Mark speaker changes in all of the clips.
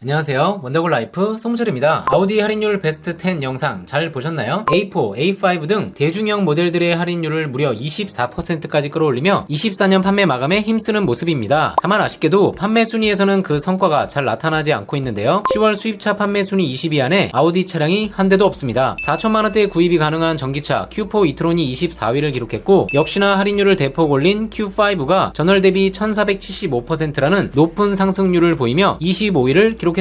Speaker 1: 안녕하세요. 원더골 라이프 송철입니다. 아우디 할인율 베스트 10 영상 잘 보셨나요? A4, A5 등 대중형 모델들의 할인율을 무려 24%까지 끌어올리며 24년 판매 마감에 힘쓰는 모습입니다. 다만 아쉽게도 판매 순위에서는 그 성과가 잘 나타나지 않고 있는데요. 10월 수입차 판매 순위 20위 안에 아우디 차량이 한 대도 없습니다. 4천만원대 구입이 가능한 전기차 Q4 이트론이 24위를 기록했고, 역시나 할인율을 대폭 올린 Q5가 전월 대비 1475%라는 높은 상승률을 보이며 25위를 기록했습니다.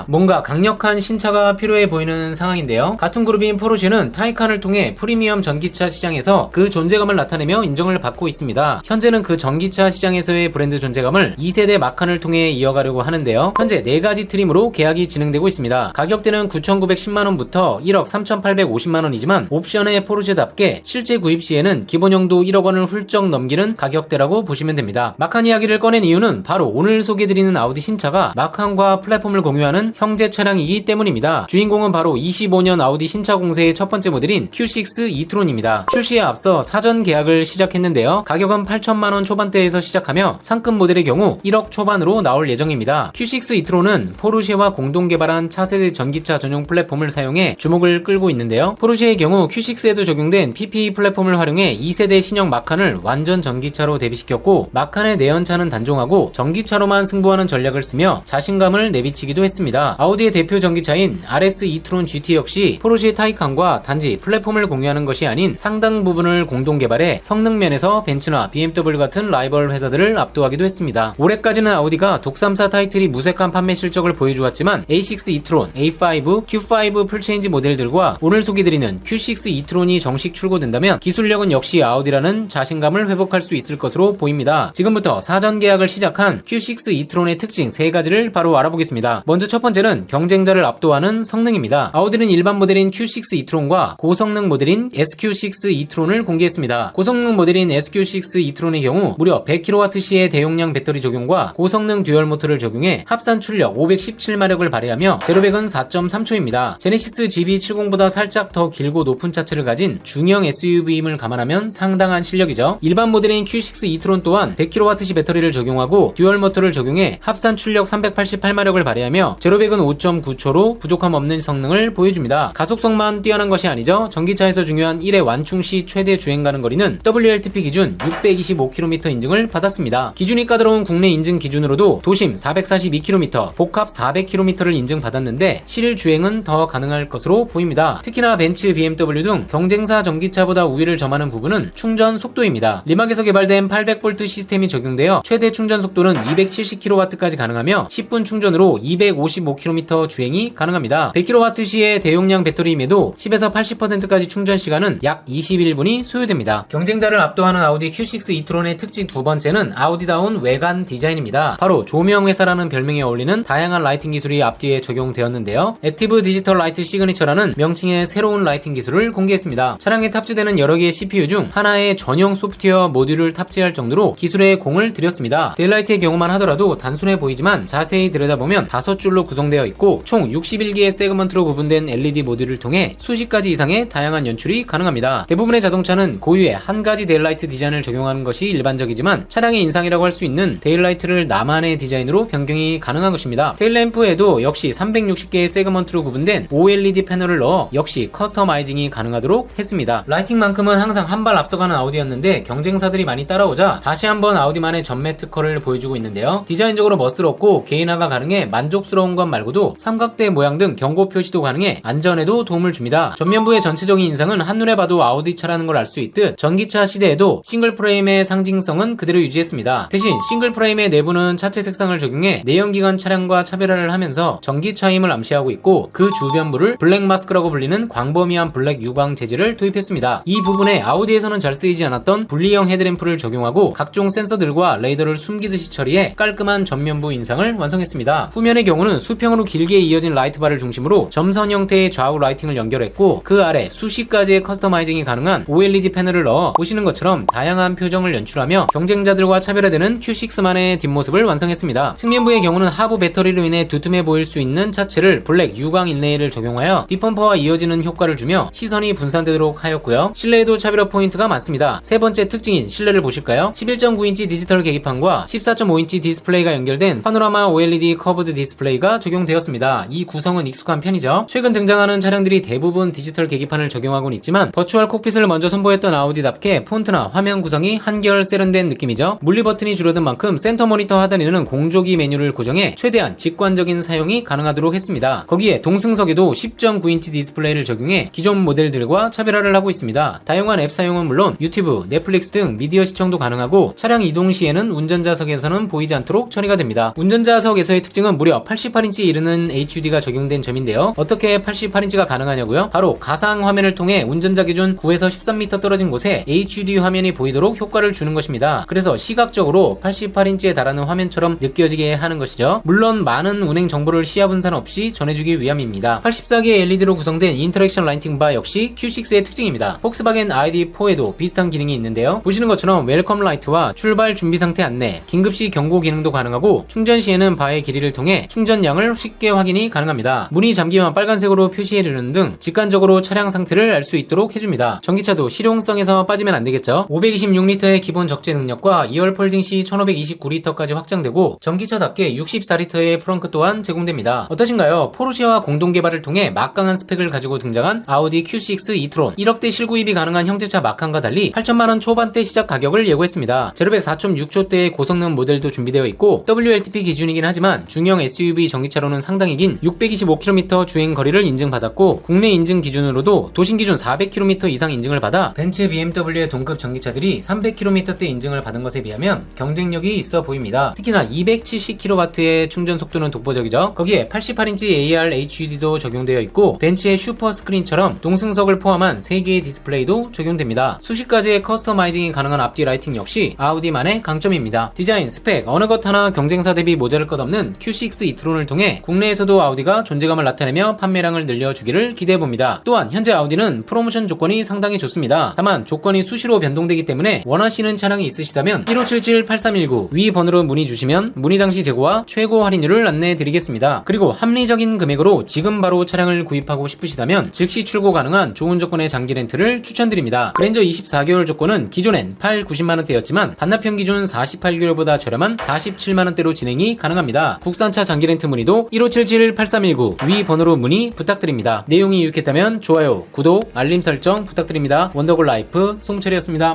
Speaker 1: 뭔가 강력한 신차가 필요해 보이는 상황인데요. 같은 그룹인 포르쉐는 타이칸을 통해 프리미엄 전기차 시장에서 그 존재감을 나타내며 인정을 받고 있습니다. 현재는 그 전기차 시장에서의 브랜드 존재감을 2세대 마칸을 통해 이어가려고 하는데요. 현재 4가지 트림으로 계약이 진행되고 있습니다. 가격대는 9,910만원부터 1억 3,850만원이지만 옵션의 포르쉐답게 실제 구입 시에는 기본형도 1억원을 훌쩍 넘기는 가격대라고 보시면 됩니다. 마칸 이야기를 꺼낸 이유는 바로 오늘 소개해드리는 아우디 신차가 마칸과 플랫폼을 공유하는 형제 차량이기 때문입니다. 주인공은 바로 25년 아우디 신차 공세의 첫 번째 모델인 Q6 이트론입니다. 출시에 앞서 사전 계약을 시작했는데요. 가격은 8천만원 초반대에서 시작하며 상급 모델의 경우 1억 초반으로 나올 예정입니다. Q6 이트론은 포르쉐와 공동 개발한 차세대 전기차 전용 플랫폼을 사용해 주목을 끌고 있는데요. 포르쉐의 경우 Q6에도 적용된 PPE 플랫폼을 활용해 2세대 신형 마칸을 완전 전기차로 대비시켰고, 마칸의 내연차는 단종하고 전기차로만 승부하는 전략을 쓰며 자신감을 내비치기도 했습니다. 아우디의 대표 전기차인 RS 이트론 GT 역시 포르쉐 타이칸과 단지 플랫폼을 공유하는 것이 아닌 상당 부분을 공동 개발해 성능 면에서 벤츠나 BMW 같은 라이벌 회사들을 압도하기도 했습니다. 올해까지는 아우디가 독삼사 타이틀이 무색한 판매 실적을 보여주었지만 A6 이트론, A5, Q5 풀체인지 모델들과 오늘 소개드리는 Q6 이트론이 정식 출고된다면 기술력은 역시 아우디라는 자신감을 회복할 수 있을 것으로 보입니다. 지금부터 사전 계약을 시작한 Q6 이트론의 특징 3가지를 바로 알아보겠습니다. 먼저 첫 번째는 경쟁자를 압도하는 성능입니다. 아우디는 일반 모델인 Q6 이트론과 고성능 모델인 SQ6 이트론을 공개했습니다. 고성능 모델인 SQ6 이트론의 경우 무려 100kWh의 대용량 배터리 적용과 고성능 듀얼 모터를 적용해 합산 출력 517마력을 발휘하며 제로백은 4.3초입니다. 제네시스 GB70보다 살짝 더 길고 높은 차체를 가진 중형 SUV임을 감안하면 상당한 실력이죠. 일반 모델인 Q6 이트론 또한 100kWh 배터리를 적용하고 듀얼 모터를 적용해 합산 출력 388마력을 발휘하며 제로백은 5.9초로 부족함 없는 성능을 보여줍니다. 가속성만 뛰어난 것이 아니죠. 전기차에서 중요한 1회 완충 시 최대 주행 가능 거리는 WLTP 기준 625km 인증을 받았습니다. 기준이 까다로운 국내 인증 기준으로도 도심 442km, 복합 400km를 인증받았는데 실 주행은 더 가능할 것으로 보입니다. 특히나 벤츠, BMW 등 경쟁사 전기차보다 우위를 점하는 부분은 충전 속도입니다. 리막에서 개발된 800V 시스템이 적용되어 최대 충전 속도는 270kW까지 가능하며 10분 충전으로 255km 주행이 가능합니다. 100kWh의 대용량 배터리임에도 10에서 80%까지 충전 시간은 약 21분이 소요됩니다. 경쟁자를 압도하는 아우디 Q6 이트론의 특징 두 번째는 아우디다운 외관 디자인입니다. 바로 조명 회사라는 별명에 어울리는 다양한 라이팅 기술이 앞뒤에 적용되었는데요. 액티브 디지털 라이트 시그니처라는 명칭의 새로운 라이팅 기술을 공개했습니다. 차량에 탑재되는 여러 개의 CPU 중 하나의 전용 소프트웨어 모듈을 탑재할 정도로 기술에 공을 들였습니다. 데일라이트의 경우만 하더라도 단순해 보이지만 자세히 들여다보면 5줄로 구성되어 있고 총 61개의 세그먼트로 구분된 LED 모듈을 통해 수십 가지 이상의 다양한 연출이 가능합니다. 대부분의 자동차는 고유의 한 가지 데일라이트 디자인을 적용하는 것이 일반적이지만 차량의 인상이라고 할 수 있는 데일라이트를 나만의 디자인으로 변경이 가능한 것입니다. 테일램프에도 역시 360개의 세그먼트로 구분된 OLED 패널을 넣어 역시 커스터마이징이 가능하도록 했습니다. 라이팅만큼은 항상 한 발 앞서가는 아우디였는데 경쟁사들이 많이 따라오자 다시 한번 아우디만의 전매 특허를 보여주고 있는데요. 디자인적으로 멋스럽고 개인화가 가능해 만족스러운 것 말고도 삼각대 모양 등 경고 표시도 가능해 안전에도 도움을 줍니다. 전면부의 전체적인 인상은 한눈에 봐도 아우디차라는 걸 알 수 있듯 전기차 시대에도 싱글 프레임의 상징성은 그대로 유지했습니다. 대신 싱글 프레임의 내부는 차체 색상을 적용해 내연기관 차량과 차별화를 하면서 전기차임을 암시하고 있고, 그 주변부를 블랙 마스크라고 불리는 광범위한 블랙 유광 재질을 도입했습니다. 이 부분에 아우디에서는 잘 쓰이지 않았던 분리형 헤드램프를 적용하고 각종 센서들과 레이더를 숨기듯이 처리해 깔끔한 전면부 인상을 완성했습니다. 후면의 경우는 수평으로 길게 이어진 라이트바를 중심으로 점선 형태의 좌우 라이팅을 연결했고, 그 아래 수십 가지의 커스터마이징이 가능한 OLED 패널을 넣어 보시는 것처럼 다양한 표정을 연출하며 경쟁자들과 차별화되는 Q6만의 뒷모습을 완성했습니다. 측면부의 경우는 하부 배터리로 인해 두툼해 보일 수 있는 차체를 블랙 유광 인레이를 적용하여 뒷범퍼와 이어지는 효과를 주며 시선이 분산되도록 하였고요. 실내에도 차별화 포인트가 많습니다. 세 번째 특징인 실내를 보실까요? 11.9인치 디지털 계기판과 14.5인치 디스플레이가 연결된 파노라마 OLED 커브드 디스플레이 디스플레이가 적용되었습니다. 이 구성은 익숙한 편이죠. 최근 등장하는 차량들이 대부분 디지털 계기판을 적용하고는 있지만 버추얼 콕핏을 먼저 선보였던 아우디답게 폰트나 화면 구성이 한결 세련된 느낌이죠. 물리 버튼이 줄어든 만큼 센터 모니터 하단에는 공조기 메뉴를 고정해 최대한 직관적인 사용이 가능하도록 했습니다. 거기에 동승석에도 10.9인치 디스플레이를 적용해 기존 모델들과 차별화를 하고 있습니다. 다양한 앱 사용은 물론 유튜브, 넷플릭스 등 미디어 시청도 가능하고 차량 이동 시에는 운전자석에서는 보이지 않도록 처리가 됩니다. 운전자석에서의 특징은 무려 88인치에 이르는 HUD가 적용된 점인데요. 어떻게 88인치가 가능하냐고요? 바로 가상 화면을 통해 운전자 기준 9에서 13m 떨어진 곳에 HUD 화면이 보이도록 효과를 주는 것입니다. 그래서 시각적으로 88인치에 달하는 화면처럼 느껴지게 하는 것이죠. 물론 많은 운행 정보를 시야 분산 없이 전해주기 위함입니다. 84개의 LED로 구성된 인터랙션 라이팅 바 역시 Q6의 특징입니다. 폭스바겐 ID4에도 비슷한 기능이 있는데요. 보시는 것처럼 웰컴 라이트와 출발 준비 상태 안내, 긴급시 경고 기능도 가능하고 충전 시에는 바의 길이를 통해 충전량을 쉽게 확인이 가능합니다. 문이 잠기면 빨간색으로 표시해주는 등 직관적으로 차량 상태를 알 수 있도록 해줍니다. 전기차도 실용성에서 빠지면 안되겠죠. 526리터의 기본 적재 능력과 2열 폴딩 시 1529리터까지 확장되고 전기차답게 64리터의 프렁크 또한 제공됩니다. 어떠신가요? 포르쉐와 공동 개발을 통해 막강한 스펙을 가지고 등장한 아우디 Q6 e-tron 1억대 실구입이 가능한 형제차 마칸과 달리 8천만원 초반대 시작 가격을 예고했습니다. 제로백 4.6초대의 고성능 모델도 준비되어 있고 WLTP 기준이긴 하지만 중형 SUV 전기차로는 상당히 긴 625km 주행 거리를 인증받았고 국내 인증 기준으로도 도심 기준 400km 이상 인증을 받아 벤츠, BMW의 동급 전기차들이 300km대 인증을 받은 것에 비하면 경쟁력이 있어 보입니다. 특히나 270kW의 충전 속도는 독보적이죠. 거기에 88인치 AR HUD도 적용되어 있고 벤츠의 슈퍼 스크린처럼 동승석을 포함한 3개의 디스플레이도 적용됩니다. 수십 가지의 커스터마이징이 가능한 앞뒤 라이팅 역시 아우디만의 강점입니다. 디자인, 스펙, 어느 것 하나 경쟁사 대비 모자랄 것 없는 Q6 e-tron을 통해 국내에서도 아우디가 존재감을 나타내며 판매량을 늘려주기를 기대해봅니다. 또한 현재 아우디는 프로모션 조건이 상당히 좋습니다. 다만 조건이 수시로 변동되기 때문에 원하시는 차량이 있으시다면 1577-8319 위 번호로 문의 주시면 문의 당시 재고와 최고 할인율을 안내해드리겠습니다. 그리고 합리적인 금액으로 지금 바로 차량을 구입하고 싶으시다면 즉시 출고 가능한 좋은 조건의 장기 렌트를 추천드립니다. 그랜저 24개월 조건은 기존엔 90만원대였지만 반납형 기준 48개월보다 저렴한 47만원대로 진행이 가능합니다. 국산차 장기 렌트 문의도 1577-8319 위 번호로 문의 부탁드립니다. 내용이 유익했다면 좋아요, 구독, 알림 설정 부탁드립니다. 원더골 라이프 송철이었습니다.